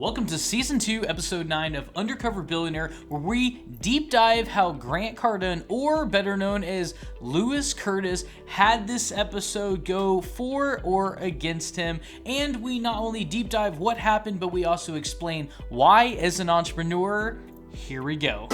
Welcome to Season 2, Episode 9 of Undercover Billionaire, where we deep dive how Grant Cardone, or better known as Lewis Curtis, had this episode go for or against him. And we not only deep dive what happened, but we also explain why as an entrepreneur. Here we go.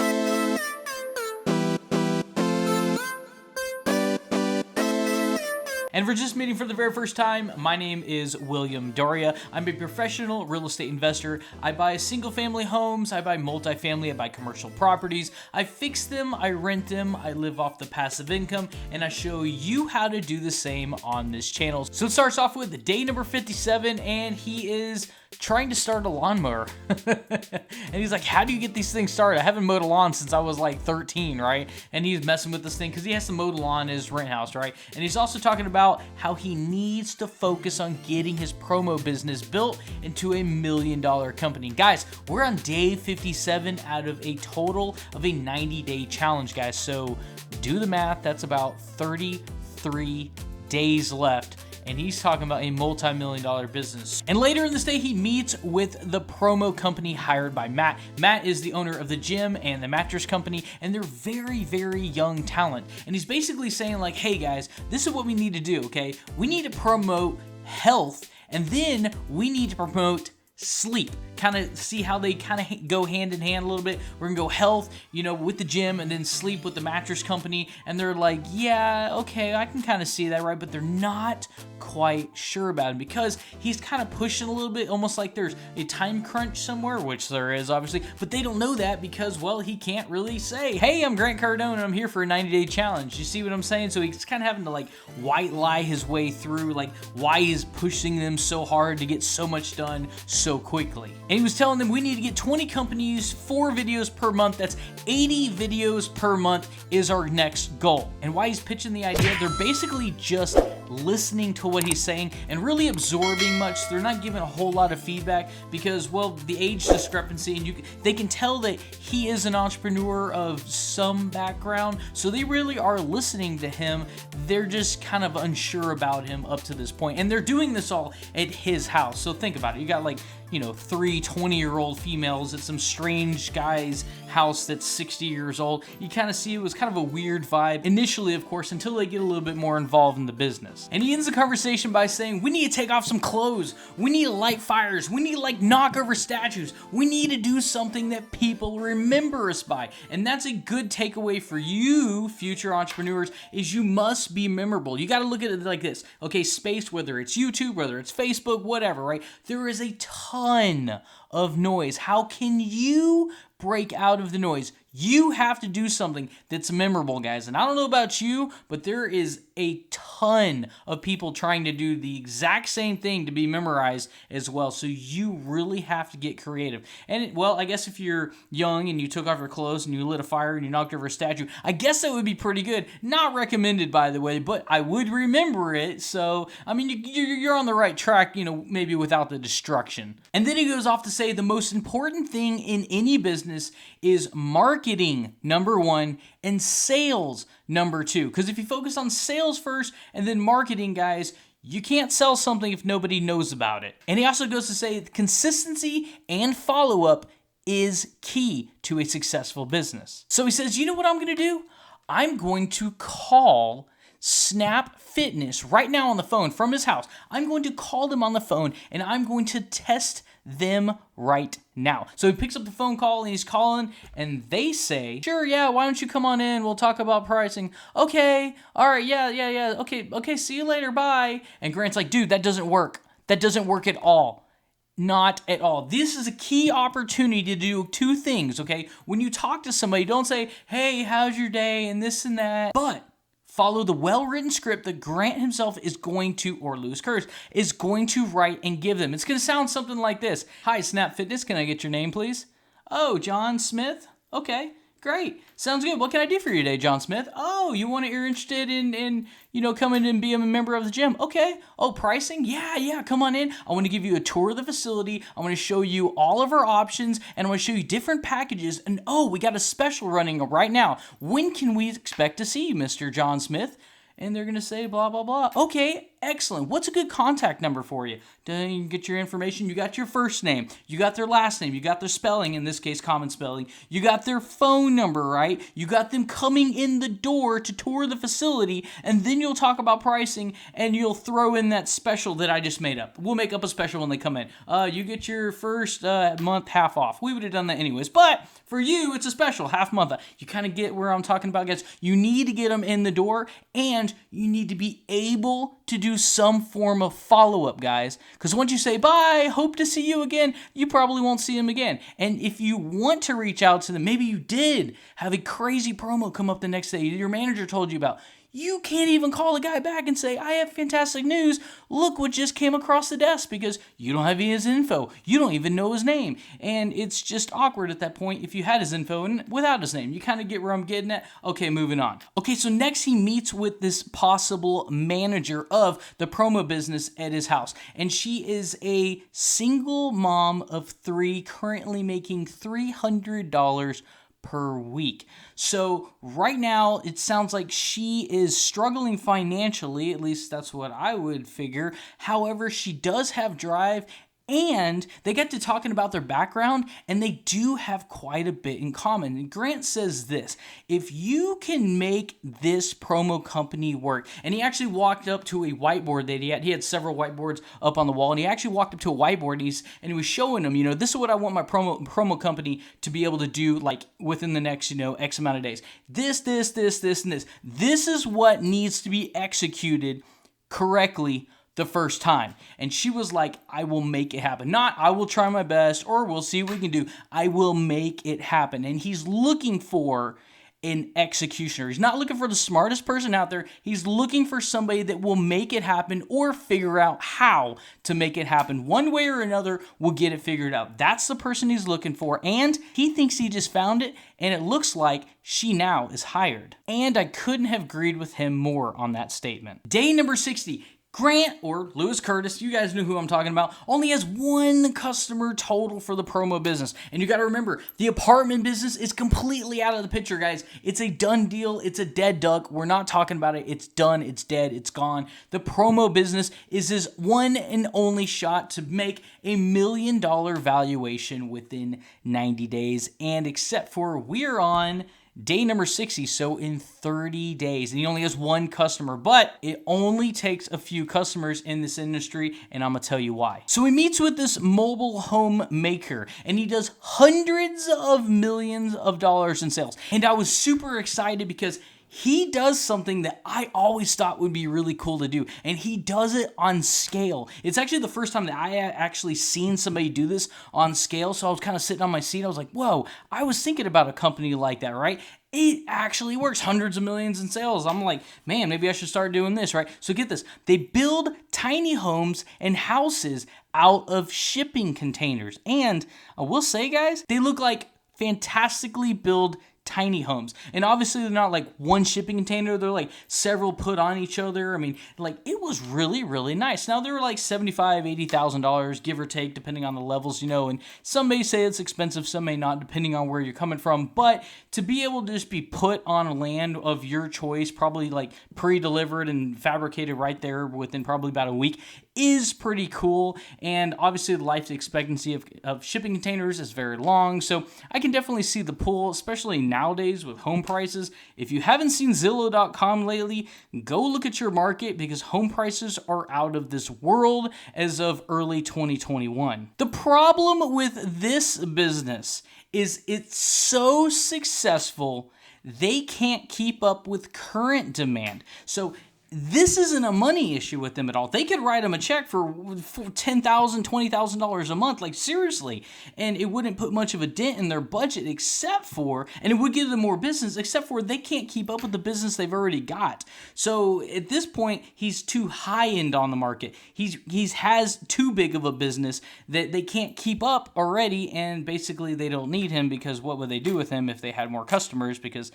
And if we're just meeting for the very first time, my name is William Dauria. I'm a professional real estate investor. I buy single family homes, I buy multifamily, I buy commercial properties. I fix them, I rent them, I live off the passive income, and I show you how to do the same on this channel. So it starts off with day number 57, and he is trying to start a lawnmower. And he's like, how do you get these things started? I haven't mowed a lawn since I was like 13, right? And he's messing with this thing because he has to mow the lawn in his rent house, right? And he's also talking about how he needs to focus on getting his promo business built into $1 million company. Guys, we're on day 57 out of a total of a 90-day challenge, guys. So do the math. That's about 33 days left. And he's talking about a multi-million-dollar business. And later in this day, he meets with the promo company hired by Matt. Matt is the owner of the gym and the mattress company, and they're very, very young talent. And he's basically saying like, hey guys, this is what we need to do, okay? We need to promote health, and then we need to promote sleep. Kind of see how they kind of go hand in hand a little bit. We're gonna go health, with the gym, and then sleep with the mattress company. And they're like, yeah, okay, I can kind of see that, right? But they're not quite sure about him because he's kind of pushing a little bit, almost like there's a time crunch somewhere, which there is obviously, but they don't know that because, well, he can't really say, hey, I'm Grant Cardone and I'm here for a 90-day challenge. You see what I'm saying? So he's kind of having to like white lie his way through like why he's pushing them so hard to get so much done so quickly. And he was telling them we need to get 20 companies, 4 videos per month. That's 80 videos per month is our next goal. And why he's pitching the idea, they're basically just listening to what he's saying and really absorbing much. They're not giving a whole lot of feedback because, well, the age discrepancy, and they can tell that he is an entrepreneur of some background, so they really are listening to him. They're just kind of unsure about him up to this point, and they're doing this all at his house. So think about it. You got like 3 20-year-old females at some strange guy's house that's 60 years old. You kind of see it was kind of a weird vibe initially, of course, until they get a little bit more involved in the business. And he ends the conversation by saying, we need to take off some clothes. We need to light fires. We need to like knock over statues. We need to do something that people remember us by. And that's a good takeaway for you, future entrepreneurs, is you must be memorable. You got to look at it like this. Okay, space, whether it's YouTube, whether it's Facebook, whatever, right? There is a ton of noise. How can you break out of the noise? You have to do something that's memorable, guys. And I don't know about you, but there is a ton of people trying to do the exact same thing to be memorized as well. So you really have to get creative. And well, I guess if you're young and you took off your clothes and you lit a fire and you knocked over a statue, I guess that would be pretty good. Not recommended, by the way, but I would remember it. So, I mean, you're on the right track, maybe without the destruction. And then he goes off to say the most important thing in any business is marketing, number 1, and sales, number 2. Because if you focus on sales first and then marketing, guys, you can't sell something if nobody knows about it. And he also goes to say consistency and follow-up is key to a successful business. So he says, you know what I'm going to do? I'm going to call Snap Fitness right now on the phone from his house. I'm going to call them on the phone and I'm going to test them right now. So he picks up the phone call and he's calling and they say, sure, yeah, why don't you come on in? We'll talk about pricing. Okay, all right, yeah. Okay, see you later, bye. And Grant's like, dude, that doesn't work. That doesn't work at all. Not at all. This is a key opportunity to do 2 things, okay? When you talk to somebody, don't say, hey, how's your day, and this and that, but follow the well-written script that Grant himself is going to, or Lewis Curtis, is going to write and give them. It's going to sound something like this. Hi, Snap Fitness. Can I get your name, please? Oh, John Smith? Okay, great. Sounds good. What can I do for you today, John Smith? Oh, you're interested in coming and being a member of the gym. Okay. Oh, pricing? Yeah, come on in. I want to give you a tour of the facility. I want to show you all of our options, and I want to show you different packages. And oh, we got a special running right now. When can we expect to see you, Mr. John Smith? And they're going to say blah, blah, blah. Okay, Excellent. What's a good contact number for you? You get your information. You got your first name. You got their last name. You got their spelling, in this case, common spelling. You got their phone number, right? You got them coming in the door to tour the facility, and then you'll talk about pricing, and you'll throw in that special that I just made up. We'll make up a special when they come in. You get your first month half off. We would have done that anyways, but for you, it's a special, half month. You kind of get where I'm talking about, guys. You need to get them in the door, and you need to be able to do some form of follow-up, guys. Because once you say, bye, hope to see you again, you probably won't see them again. And if you want to reach out to them, maybe you did have a crazy promo come up the next day your manager told you about. You can't even call the guy back and say, I have fantastic news. Look what just came across the desk, because you don't have his info. You don't even know his name. And it's just awkward at that point if you had his info and without his name. You kind of get where I'm getting at. Okay, moving on. Okay, so next he meets with this possible manager of the promo business at his house. And she is a single mom of 3, currently making $300 per week. So right now it sounds like she is struggling financially, at least that's what I would figure. However, she does have drive, and they get to talking about their background, and they do have quite a bit in common. And Grant says this: if you can make this promo company work, and he actually walked up to a whiteboard that he had several whiteboards up on the wall, and he actually walked up to a whiteboard and he was showing them, this is what I want my promo company to be able to do, like within the next, X amount of days. This, and this. This is what needs to be executed correctly the first time. And she was like, I will make it happen. Not, I will try my best, or we'll see what we can do. I will make it happen. And he's looking for an executioner. He's not looking for the smartest person out there. He's looking for somebody that will make it happen or figure out how to make it happen. One way or another, will get it figured out. That's the person he's looking for. And he thinks he just found it. And it looks like she now is hired. And I couldn't have agreed with him more on that statement. Day number 60. Grant, or Lewis Curtis, you guys know who I'm talking about, only has 1 customer total for the promo business. And you got to remember, the apartment business is completely out of the picture, guys. It's a done deal. It's a dead duck. We're not talking about it. It's done. It's dead. It's gone. The promo business is his one and only shot to make $1 million valuation within 90 days. And except for we're on day number 60, so in 30 days. And he only has 1 customer, but it only takes a few customers in this industry, and I'm going to tell you why. So he meets with this mobile home maker, and he does hundreds of millions of dollars in sales. And I was super excited because he does something that I always thought would be really cool to do, and he does it on scale. It's actually the first time that I actually seen somebody do this on scale, so I was kind of sitting on my seat. I was like, whoa, I was thinking about a company like that, right? It actually works, hundreds of millions in sales. I'm like, man, maybe I should start doing this, right? So get this. They build tiny homes and houses out of shipping containers. And I will say, guys, they look like fantastically built tiny homes. And obviously they're not like one shipping container, they're like several put on each other. I mean, like, it was really, really nice. Now they were like $75,000, $80,000, give or take, depending on the levels, and some may say it's expensive, some may not, depending on where you're coming from. But to be able to just be put on land of your choice, probably like pre-delivered and fabricated right there within probably about a week, is pretty cool. And obviously the life expectancy of shipping containers is very long, so I can definitely see the pull, especially nowadays with home prices. If you haven't seen Zillow.com lately, go look at your market, because home prices are out of this world as of early 2021. The problem with this business is it's so successful, they can't keep up with current demand. So this isn't a money issue with them at all. They could write them a check for $10,000, $20,000 a month, like seriously, and it wouldn't put much of a dent in their budget, and it would give them more business, except for they can't keep up with the business they've already got. So at this point, he's too high end on the market. He has too big of a business that they can't keep up already, and basically they don't need him, because what would they do with him if they had more customers? Because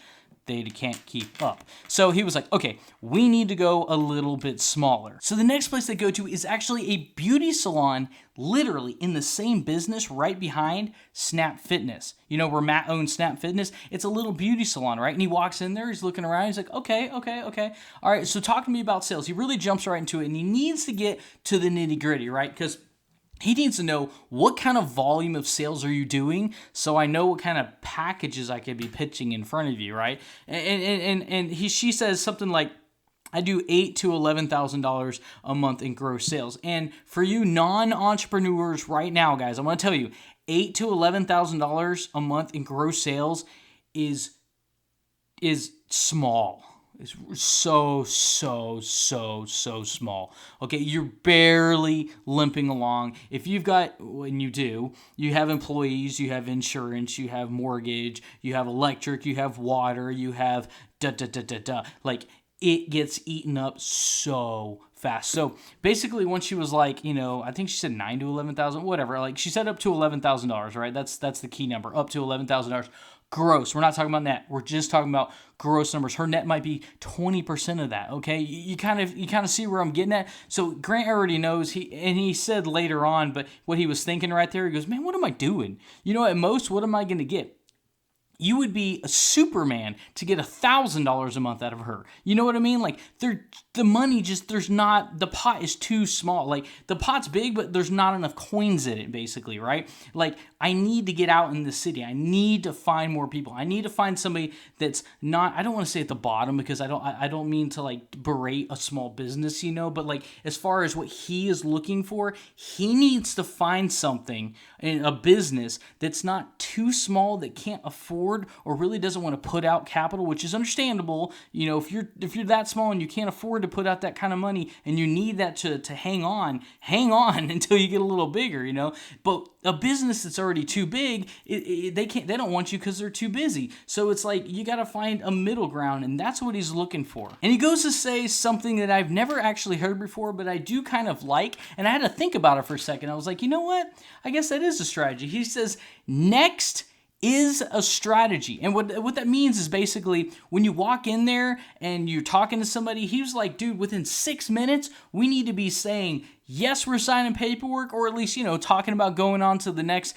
they can't keep up. So he was like, okay, we need to go a little bit smaller. So the next place they go to is actually a beauty salon, literally in the same business right behind Snap Fitness. You know, where Matt owns Snap Fitness, it's a little beauty salon, right? And he walks in there, he's looking around, he's like, okay. All right, so talk to me about sales. He really jumps right into it, and he needs to get to the nitty gritty, right? Because he needs to know, what kind of volume of sales are you doing, so I know what kind of packages I could be pitching in front of you, right? And she says something like, I do $8,000 to $11,000 a month in gross sales. And for you non-entrepreneurs right now, guys, I want to tell you, $8,000 to $11,000 a month in gross sales is small. It's so small. Okay, you're barely limping along. If you've got, when you have employees, you have insurance, you have mortgage, you have electric, you have water, you have like, it gets eaten up so fast. So basically, when she was like, I think she said $9,000 to $11,000, whatever. Like, she said up to $11,000, right? That's the key number, up to $11,000 gross. We're not talking about net. We're just talking about gross numbers. Her net might be 20% of that. Okay, you kind of see where I'm getting at. So Grant already knows. He said later on, but what he was thinking right there, he goes, man, what am I doing? At most, what am I going to get? You would be a Superman to get $1,000 a month out of her. You know what I mean? Like, the money just, the pot is too small. Like, the pot's big, but there's not enough coins in it, basically, right? Like, I need to get out in the city. I need to find more people. I need to find somebody that's not, I don't want to say at the bottom, because I don't mean to like berate a small business, but like, as far as what he is looking for, he needs to find something in a business that's not too small, that can't afford or really doesn't want to put out capital, which is understandable. If you're that small and you can't afford to put out that kind of money, and you need that to hang on until you get a little bigger, But a business that's already too big, they don't want you because they're too busy. So it's like, you got to find a middle ground, and that's what he's looking for. And he goes to say something that I've never actually heard before, but I do kind of like, and I had to think about it for a second. I was like, you know what? I guess that is a strategy. He says, next is a strategy. And what that means is basically, when you walk in there and you're talking to somebody, he was like, dude, within 6 minutes, we need to be saying, yes, we're signing paperwork, or at least, talking about going on to the next,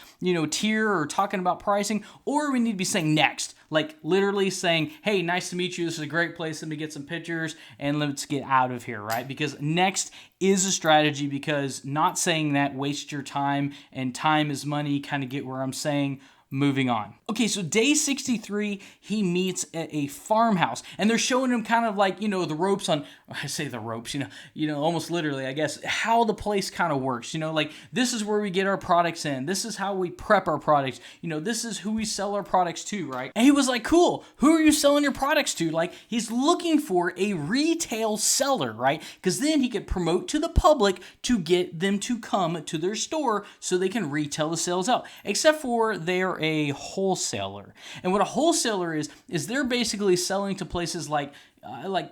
tier, or talking about pricing, or we need to be saying next. Like, literally saying, hey, nice to meet you. This is a great place. Let me get some pictures and let's get out of here, right? Because next is a strategy, because not saying that wastes your time, and time is money. Kind of get where I'm saying. Moving on. Okay, so day 63, he meets at a farmhouse, and they're showing him kind of like, the ropes on, I say the ropes, almost literally, I guess, how the place kind of works, like, this is where we get our products in. This is how we prep our products. This is who we sell our products to, right? And he was like, cool, who are you selling your products to? Like, he's looking for a retail seller, right? Because then he could promote to the public to get them to come to their store so they can retail the sales out. Except for they're a wholesaler. And what a wholesaler is they're basically selling to places like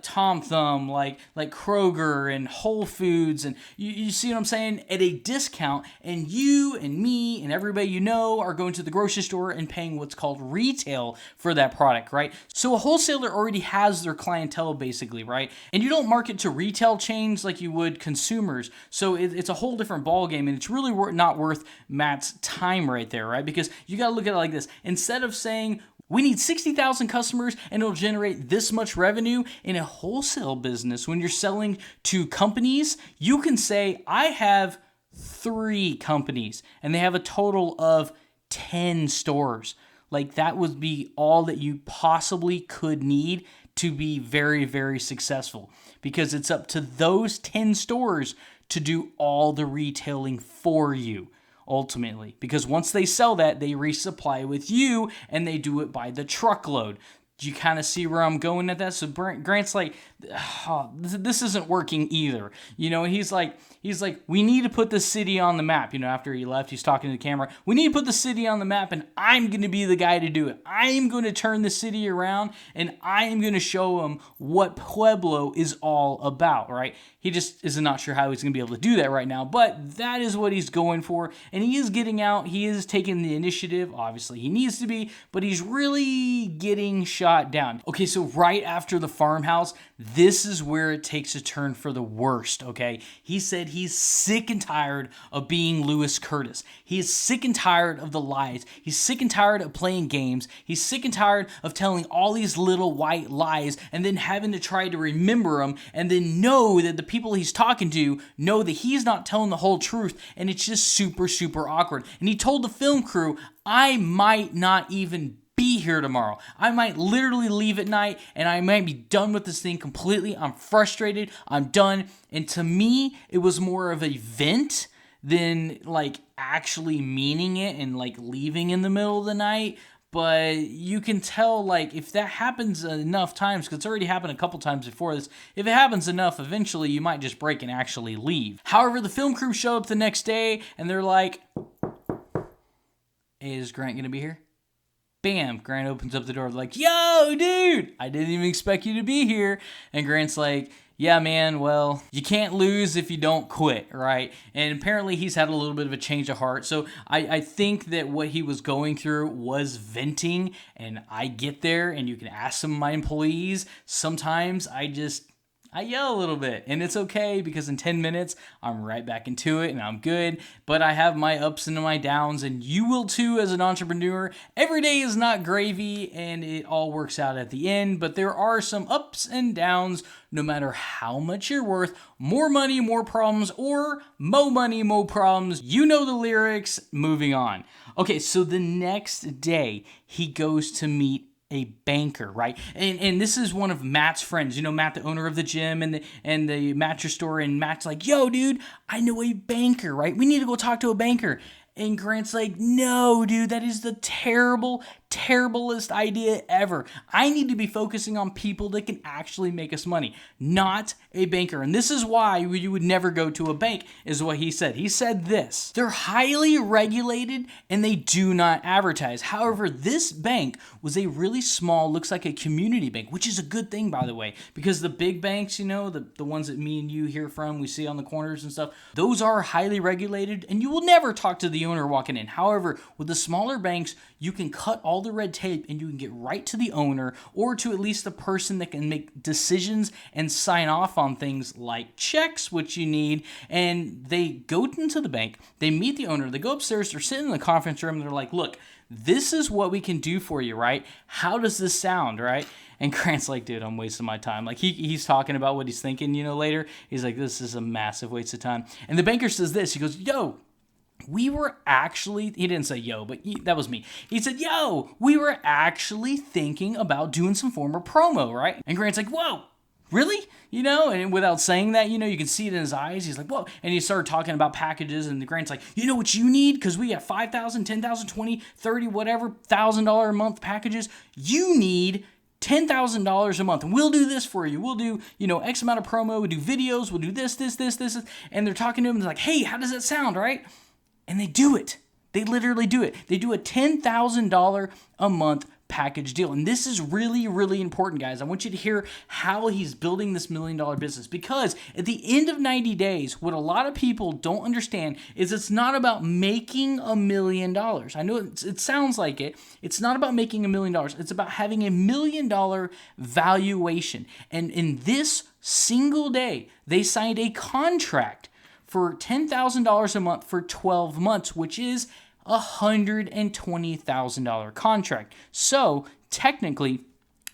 Tom Thumb, like Kroger and Whole Foods, and you see what I'm saying, at a discount, and you and me and everybody are going to the grocery store and paying what's called retail for that product, right? So a wholesaler already has their clientele, basically, right? And you don't market to retail chains like you would consumers, so it's a whole different ballgame, and it's really not worth Matt's time right there, right? Because you got to look at it like this. Instead of saying, we need 60,000 customers and it'll generate this much revenue, in a wholesale business, when you're selling to companies, you can say, I have 3 companies and they have a total of 10 stores. Like, that would be all that you possibly could need to be very, very successful, because it's up to those 10 stores to do all the retailing for you. Ultimately, because once they sell that, they resupply with you, and they do it by the truckload. Do you kind of see where I'm going at that? So Grant's like, oh, this isn't working either. He's like, we need to put the city on the map. After he left, he's talking to the camera. We need to put the city on the map, and I'm going to be the guy to do it. I'm going to turn the city around, and I am going to show him what Pueblo is all about, right? He just is not sure how he's going to be able to do that right now, but that is what he's going for, and he is getting out. He is taking the initiative. Obviously, he needs to be, but he's really getting shot shot down. Okay, so right after the farmhouse, this is where it takes a turn for the worst, okay? He said he's sick and tired of being Lewis Curtis. He is sick and tired of the lies. He's sick and tired of playing games. He's sick and tired of telling all these little white lies and then having to try to remember them and then know that the people he's talking to know that he's not telling the whole truth, and it's just super, super awkward. And he told the film crew, I might not even be here tomorrow. I might literally leave at night and I might be done with this thing completely. I'm frustrated. I'm done. And to me, it was more of a vent than like actually meaning it and like leaving in the middle of the night. But you can tell, like, if that happens enough times, because it's already happened a couple times before this, if it happens enough, eventually you might just break and actually leave. However, the film crew show up the next day, and they're like, hey, is Grant going to be here? Bam, Grant opens up the door, like, yo, dude, I didn't even expect you to be here. And Grant's like, yeah, man, well, you can't lose if you don't quit, right? And apparently he's had a little bit of a change of heart. So I think that what he was going through was venting, and I get there, and you can ask some of my employees. Sometimes I yell a little bit, and it's okay because in 10 minutes, I'm right back into it and I'm good. But I have my ups and my downs, and you will too as an entrepreneur. Every day is not gravy, and it all works out at the end, but there are some ups and downs no matter how much you're worth. More money, more problems, or mo money, mo problems. You know the lyrics. Moving on. Okay, so the next day, he goes to meet a banker, right? And this is one of Matt's friends. You know, Matt, the owner of the gym and the mattress store. And Matt's like, yo, dude, I know a banker, right? We need to go talk to a banker. And Grant's like, no, dude, that is the terriblest idea ever. I need to be focusing on people that can actually make us money, not a banker. And this is why you would never go to a bank, is what he said. He said this: they're highly regulated and they do not advertise. However, this bank was a really small, looks like a community bank, which is a good thing, by the way, because the big banks, you know, the ones that me and you hear from, we see on the corners and stuff, those are highly regulated and you will never talk to the owner walking in. However, with the smaller banks, you can cut all the red tape and you can get right to the owner, or to at least the person that can make decisions and sign off on things like checks, which you need. And they go into the bank, they meet the owner, they go upstairs, they're sitting in the conference room, and they're like, look, this is what we can do for you, right? How does this sound, right? And Grant's like, dude, I'm wasting my time. Like, he's talking about what he's thinking, you know, later. He's like, this is a massive waste of time. And the banker says this, he goes, yo, we were actually, he didn't say yo, but that was me. He said, yo, we were actually thinking about doing some form of promo, right? And Grant's like, whoa, really? You know, and without saying that, you know, you can see it in his eyes. He's like, whoa. And he started talking about packages, and the Grant's like, you know what you need? Because we got $5,000, $10,000, $20,000, $30,000, whatever, $1,000 a month packages. You need $10,000 a month, and we'll do this for you. We'll do, you know, X amount of promo. We'll do videos. We'll do this. And they're talking to him, and they're like, hey, how does that sound, right? And they do it. They literally do it. They do a $10,000 a month package deal. And this is really, really important, guys. I want you to hear how he's building this $1 million business, because at the end of 90 days, what a lot of people don't understand is it's not about making $1 million. I know it sounds like it. It's not about making $1 million. It's about having $1 million valuation. And in this single day, they signed a contract for $10,000 a month for 12 months, which is a $120,000 contract. So technically,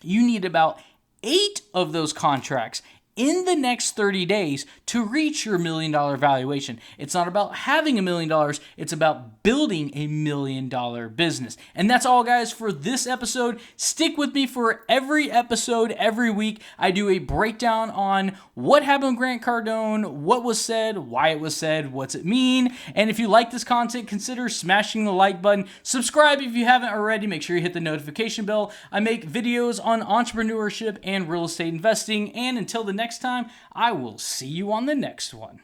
you need about 8 of those contracts in the next 30 days to reach your $1 million valuation. It's not about having $1 million, it's about building a $1 million business. And that's all, guys, for this episode. Stick with me for every episode, every week. I do a breakdown on what happened with Grant Cardone, what was said, why it was said, what's it mean. And if you like this content, consider smashing the like button. Subscribe if you haven't already. Make sure you hit the notification bell. I make videos on entrepreneurship and real estate investing. And until the next time, I will see you on the next one.